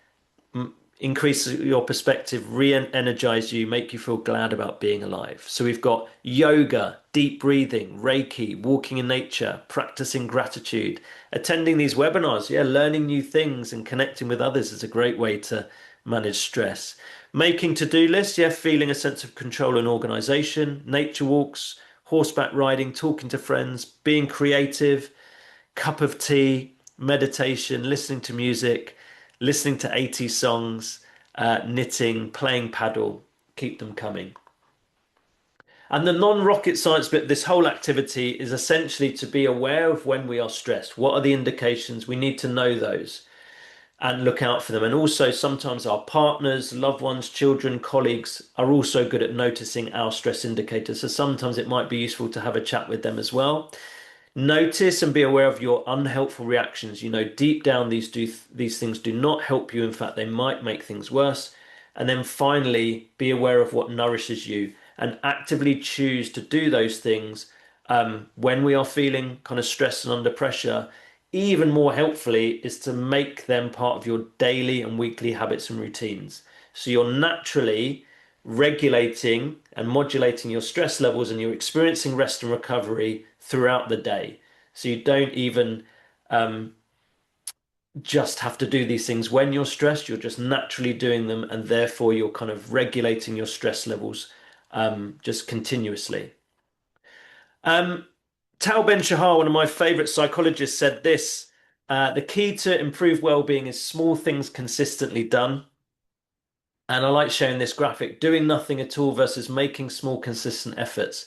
increase your perspective, re-energize you, make you feel glad about being alive? So we've got yoga, deep breathing, Reiki, walking in nature, practicing gratitude, attending these webinars. Yeah, learning new things and connecting with others is a great way to manage stress. Making to-do lists, yeah, feeling a sense of control and organization, nature walks, horseback riding, talking to friends, being creative, cup of tea, meditation, listening to music, listening to 80s songs, knitting, playing paddle, keep them coming. And the non-rocket science bit, this whole activity is essentially to be aware of when we are stressed. What are the indications? We need to know those and look out for them. And also sometimes our partners, loved ones, children, colleagues are also good at noticing our stress indicators. So sometimes it might be useful to have a chat with them as well. Notice and be aware of your unhelpful reactions. Deep down, these things do not help you. In fact, they might make things worse. And then finally, be aware of what nourishes you and actively choose to do those things when we are feeling kind of stressed and under pressure. Even more helpfully is to make them part of your daily and weekly habits and routines. So you're naturally regulating and modulating your stress levels and you're experiencing rest and recovery throughout the day. So you don't even just have to do these things when you're stressed, you're just naturally doing them, and therefore you're kind of regulating your stress levels just continuously. Tal Ben-Shahar, one of my favorite psychologists, said this: the key to improved well-being is small things consistently done. And I like showing this graphic, doing nothing at all versus making small, consistent efforts.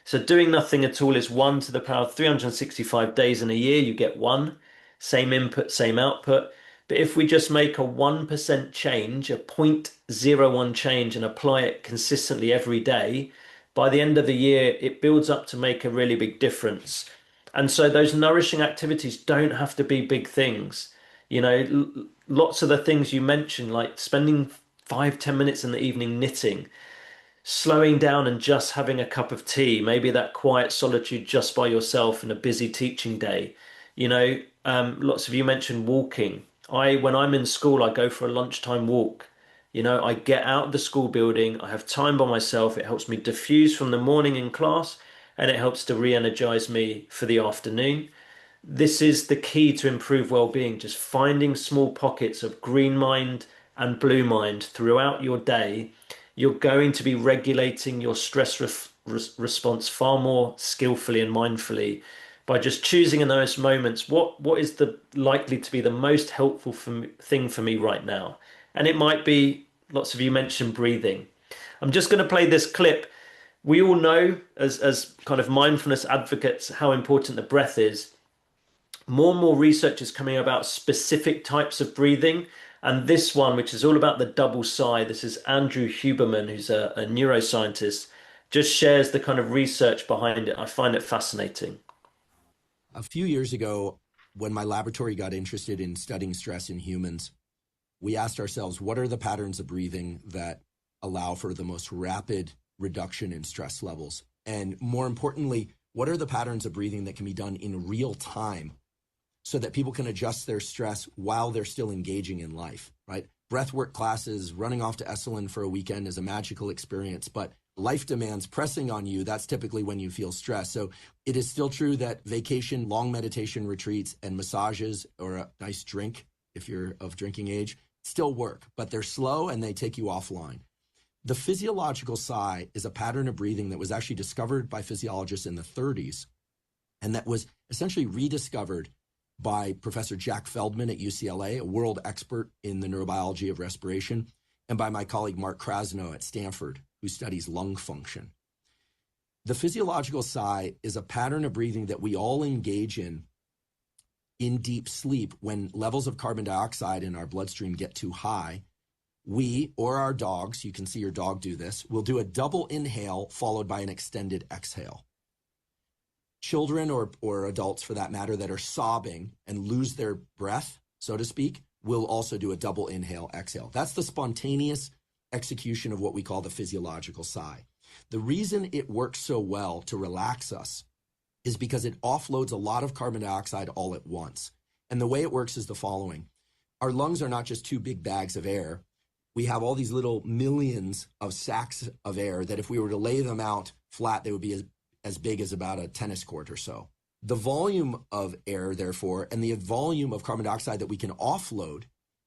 So doing nothing at all is 1 to the power of 365 days in a year. You get one, same input, same output. But if we just make a 1% change, a 0.01 change, and apply it consistently every day, by the end of the year, it builds up to make a really big difference. And so those nourishing activities don't have to be big things. Lots of the things you mentioned, like spending 5, 10 minutes in the evening knitting, slowing down and just having a cup of tea, maybe that quiet solitude just by yourself in a busy teaching day. Lots of you mentioned walking. When I'm in school, I go for a lunchtime walk. I get out of the school building, I have time by myself. It helps me diffuse from the morning in class and it helps to re-energize me for the afternoon. This is the key to improve well-being, just finding small pockets of green mind and blue mind throughout your day. you're going to be regulating your stress response far more skillfully and mindfully by just choosing in those moments what is the likely to be the most helpful thing for me right now. And it might be, lots of you mentioned breathing. I'm just going to play this clip. We all know as kind of mindfulness advocates how important the breath is. More and more research is coming about specific types of breathing. And this one, which is all about the double sigh, this is Andrew Huberman, who's a neuroscientist, just shares the kind of research behind it. I find it fascinating. A few years ago, when my laboratory got interested in studying stress in humans, we asked ourselves, what are the patterns of breathing that allow for the most rapid reduction in stress levels? And more importantly, what are the patterns of breathing that can be done in real time so that people can adjust their stress while they're still engaging in life, right? Breathwork classes, running off to Esalen for a weekend is a magical experience, but life demands pressing on you. That's typically when you feel stress. So it is still true that vacation, long meditation retreats, and massages or a nice drink, if you're of drinking age, still work, but they're slow and they take you offline. The physiological sigh is a pattern of breathing that was actually discovered by physiologists in the 30s, and that was essentially rediscovered by Professor Jack Feldman at UCLA, a world expert in the neurobiology of respiration, and by my colleague Mark Krasno at Stanford, who studies lung function. The physiological sigh is a pattern of breathing that we all engage in deep sleep when levels of carbon dioxide in our bloodstream get too high. We, or our dogs, you can see your dog do this, will do a double inhale followed by an extended exhale. Children or adults, for that matter, that are sobbing and lose their breath, so to speak, will also do a double inhale, exhale. That's the spontaneous execution of what we call the physiological sigh. The reason it works so well to relax us is because it offloads a lot of carbon dioxide all at once. And the way it works is the following. Our lungs are not just two big bags of air. We have all these little millions of sacs of air that if we were to lay them out flat, they would be as big as about a tennis court or so. The volume of air, therefore, and the volume of carbon dioxide that we can offload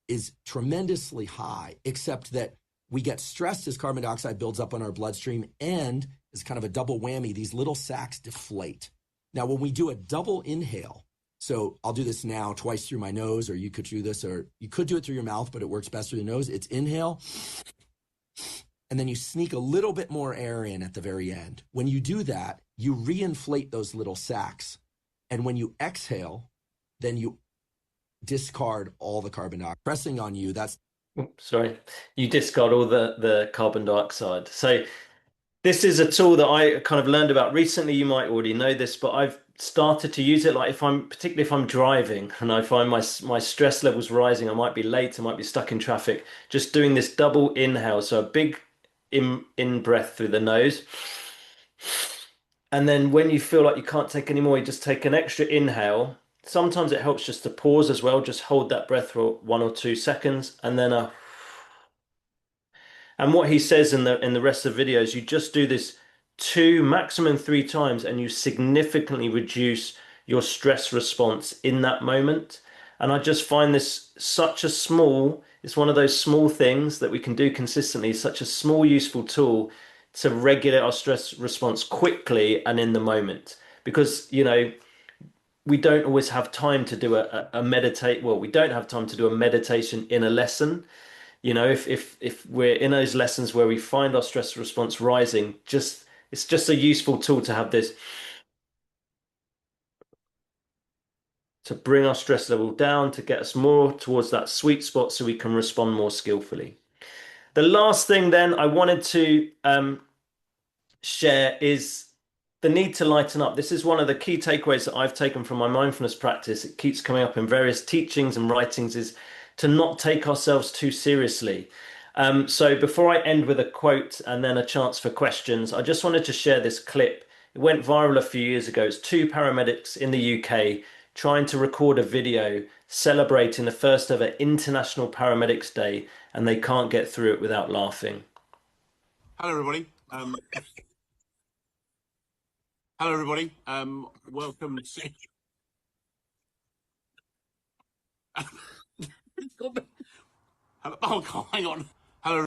is tremendously high, except that we get stressed as carbon dioxide builds up on our bloodstream, and as kind of a double whammy, these little sacs deflate. Now, when we do a double inhale, so I'll do this now twice through my nose, or you could do this, or you could do it through your mouth, but it works best through the nose. It's inhale, and then you sneak a little bit more air in at the very end. When you do that, you reinflate those little sacs. And when you exhale, then you discard all the carbon dioxide. Pressing on you, that's... Sorry, you discard all the carbon dioxide. So this is a tool that I kind of learned about recently. You might already know this, but I've started to use it. Like particularly if I'm driving and I find my stress levels rising, I might be late, I might be stuck in traffic. Just doing this double inhale, so a big in breath through the nose, and then when you feel like you can't take any more, you just take an extra inhale. Sometimes it helps just to pause as well. Just hold that breath for 1 or 2 seconds, and then and what he says in the rest of the videos, you just do this 2, maximum 3 times, and you significantly reduce your stress response in that moment. And I just find this it's one of those small things that we can do consistently, such a small, useful tool to regulate our stress response quickly and in the moment. Because, we don't always have time to do a meditate. Well, we don't have time to do a meditation in a lesson. If we're in those lessons where we find our stress response rising, it's just a useful tool to have this to bring our stress level down, to get us more towards that sweet spot so we can respond more skillfully. The last thing then I wanted to share is the need to lighten up. This is one of the key takeaways that I've taken from my mindfulness practice. It keeps coming up in various teachings and writings, is to not take ourselves too seriously. So before I end with a quote and then a chance for questions, I just wanted to share this clip. It went viral a few years ago. It's 2 paramedics in the UK trying to record a video celebrating the first ever International Paramedics Day, and they can't get through it without laughing. Hello, everybody. Hello, everybody. Welcome to... Hello. Oh, God, hang on. Hello.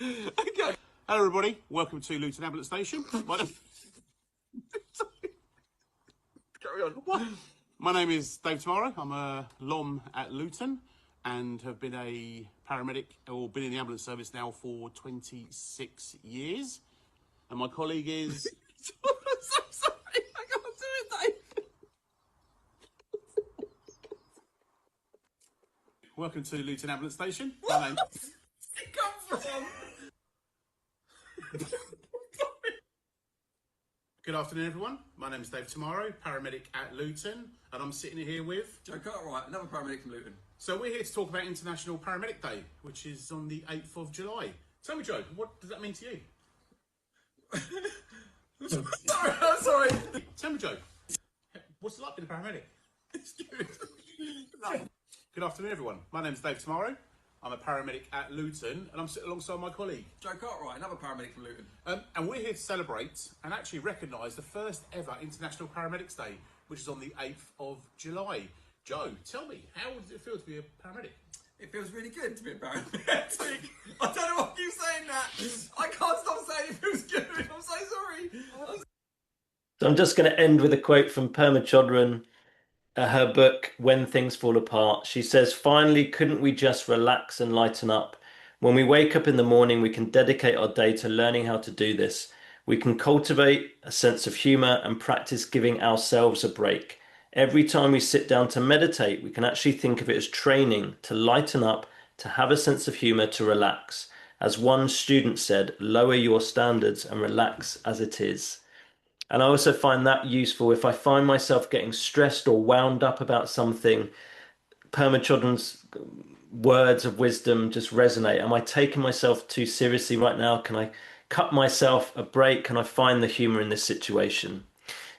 Okay. Hello, everybody. Welcome to Luton Ambulance Station. Carry on. What? My name is Dave Tomorrow. I'm a LOM at Luton and have been a paramedic or been in the ambulance service now for 26 years. And my colleague is. I'm so sorry. I can't do it, Dave. Welcome to Luton Ambulance Station. My name. Where's it come from? Good afternoon, everyone. My name is Dave Tomorrow, paramedic at Luton, and I'm sitting here with Joe Cartwright, another paramedic from Luton. So we're here to talk about International Paramedic Day, which is on the 8th of July. Tell me, Joe, what does that mean to you? I'm sorry. Tell me, Joe, what's it like being a paramedic? It's good. Good afternoon, everyone. My name is Dave Tomorrow. I'm a paramedic at Luton, and I'm sitting alongside my colleague. Joe Cartwright, another paramedic from Luton. And we're here to celebrate and actually recognise the first ever International Paramedics Day, which is on the 8th of July. Joe, tell me, how does it feel to be a paramedic? It feels really good to be a paramedic. I don't know why you keep saying that. I can't stop saying it feels good. I'm so sorry. So I'm just going to end with a quote from Pema Chodron, her book, When Things Fall Apart. She says, "Finally, couldn't we just relax and lighten up? When we wake up in the morning, we can dedicate our day to learning how to do this. We can cultivate a sense of humor and practice giving ourselves a break. Every time we sit down to meditate, we can actually think of it as training to lighten up, to have a sense of humor, to relax. As one student said, lower your standards and relax as it is." And I also find that useful if I find myself getting stressed or wound up about something. Pema Chodron's words of wisdom just resonate. Am I taking myself too seriously right now? Can I cut myself a break? Can I find the humor in this situation?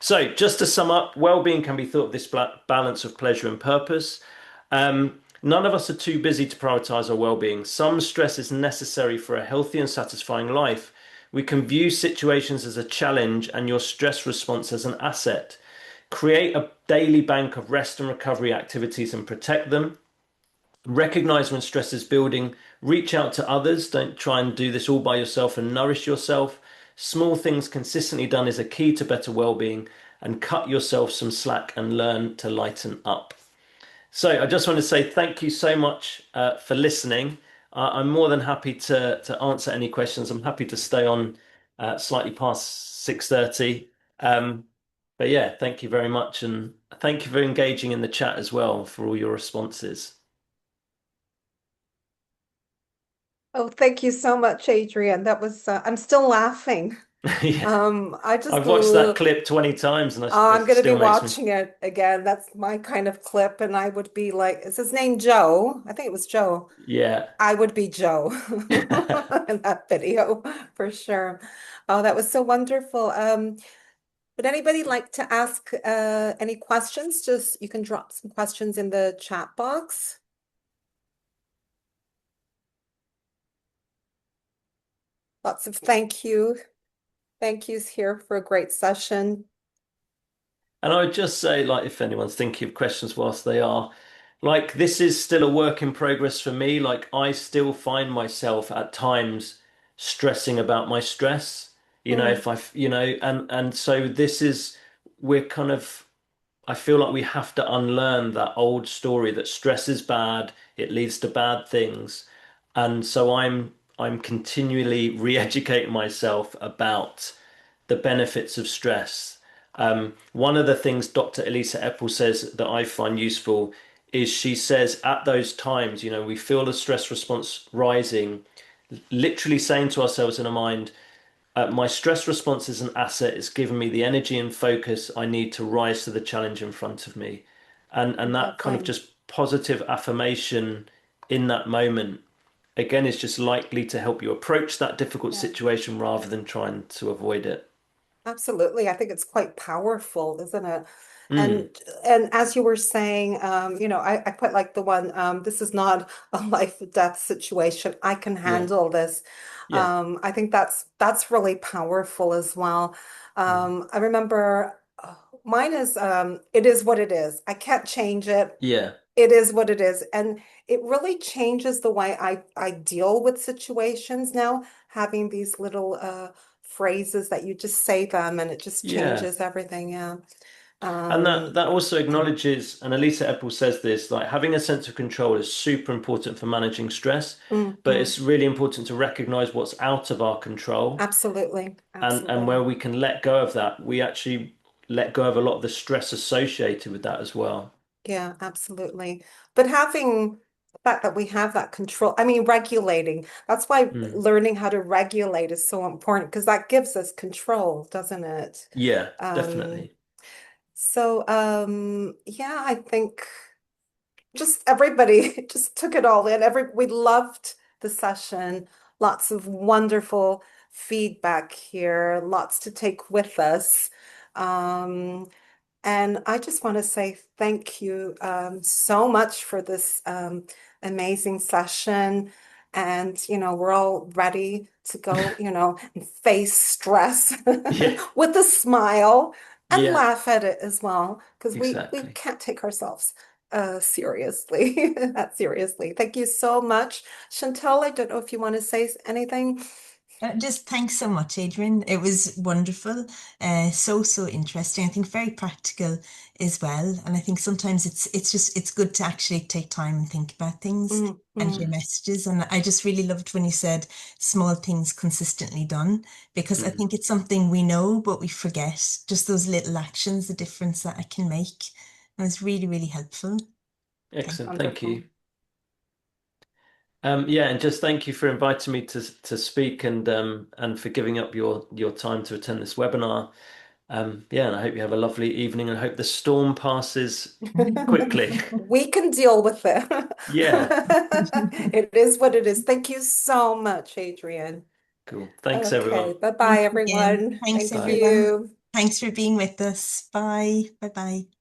So, just to sum up, well-being can be thought of this balance of pleasure and purpose. None of us are too busy to prioritize our well-being. Some stress is necessary for a healthy and satisfying life. We can view situations as a challenge and your stress response as an asset. Create a daily bank of rest and recovery activities and protect them. Recognize when stress is building. Reach out to others. Don't try and do this all by yourself and nourish yourself. Small things consistently done is a key to better well-being, and cut yourself some slack and learn to lighten up. So I just want to say thank you so much for listening. I'm more than happy to answer any questions. I'm happy to stay on slightly past 6:30. But yeah, thank you very much, and thank you for engaging in the chat as well for all your responses. Oh, thank you so much, Adrian. That was, I'm still laughing. Yeah, I just, I've watched that clip 20 times, and I'm it going to be still makes me. watching it again. That's my kind of clip. And I would be like, is his name Joe? I think it was Joe. Yeah. I would be Joe in that video for sure. Oh, that was so wonderful. Would anybody like to ask any questions? Just you can drop some questions in the chat box. Lots of thank yous here for a great session. And I would just say, like, if anyone's thinking of questions whilst they are, like, this is still a work in progress for me. Like, I still find myself at times stressing about my stress, if and so this is, we're kind of, I feel like we have to unlearn that old story that stress is bad, it leads to bad things. And so I'm continually re-educating myself about the benefits of stress. One of the things Dr. Elisa Eppel says that I find useful is she says at those times, we feel the stress response rising, literally saying to ourselves in our mind, my stress response is an asset. It's given me the energy and focus I need to rise to the challenge in front of me. And that kind of Lovely. just positive affirmation in that moment, again, is just likely to help you approach that difficult Yeah. situation rather than trying to avoid it. Absolutely. I think it's quite powerful, isn't it? Mm, And as you were saying, I quite like the one, this is not a life or death situation. I can yeah, handle this. yeah, I think that's really powerful as well. yeah. I remember mine is it is what it is. I can't change it. Yeah. It is what it is. And it really changes the way I deal with situations now, having these little phrases that you just say them and it just Yeah. changes everything. Yeah. And that Um, that also acknowledges, and Elisa Epple says this, like having a sense of control is super important for managing stress, but mhm. it's really important to recognize what's out of our control. Absolutely. And where Absolutely. we can let go of that, we actually let go of a lot of the stress associated with that as well. Yeah, absolutely. But having the fact that we have that control, I mean, regulating, that's why Mm. learning how to regulate is so important because that gives us control, doesn't it? Yeah, Um, definitely. yeah, I think just everybody just took it all in. We loved the session. Lots of wonderful feedback here, lots to take with us. Um, and I just want to say thank you so much for this amazing session. And, we're all ready to go, and face stress Yeah, with a smile and yeah, laugh at it as well, because we exactly. can't take ourselves seriously, that seriously. Thank you so much. Chantal, I don't know if you want to say anything. Just thanks so much, Adrian. It was wonderful. So interesting. I think very practical as well. And I think sometimes it's good to actually take time and think about things and hear Mhm. messages. And I just really loved when you said small things consistently done, because I Mm. think it's something we know, but we forget. Just those little actions, the difference that it can make. And it's really, really helpful. Thank Excellent. Thank Wonderful. you. Yeah, and just thank you for inviting me to speak and for giving up your time to attend this webinar. Yeah, and I hope you have a lovely evening and I hope the storm passes quickly. you. We can deal with it. Yeah, It is what it is. Thank you so much, Adrian. cool. Thanks, Okay, everyone. bye-bye, Thanks again. everyone. Thanks, Thank Bye. everyone. you. Thanks for being with us. Bye. Bye bye.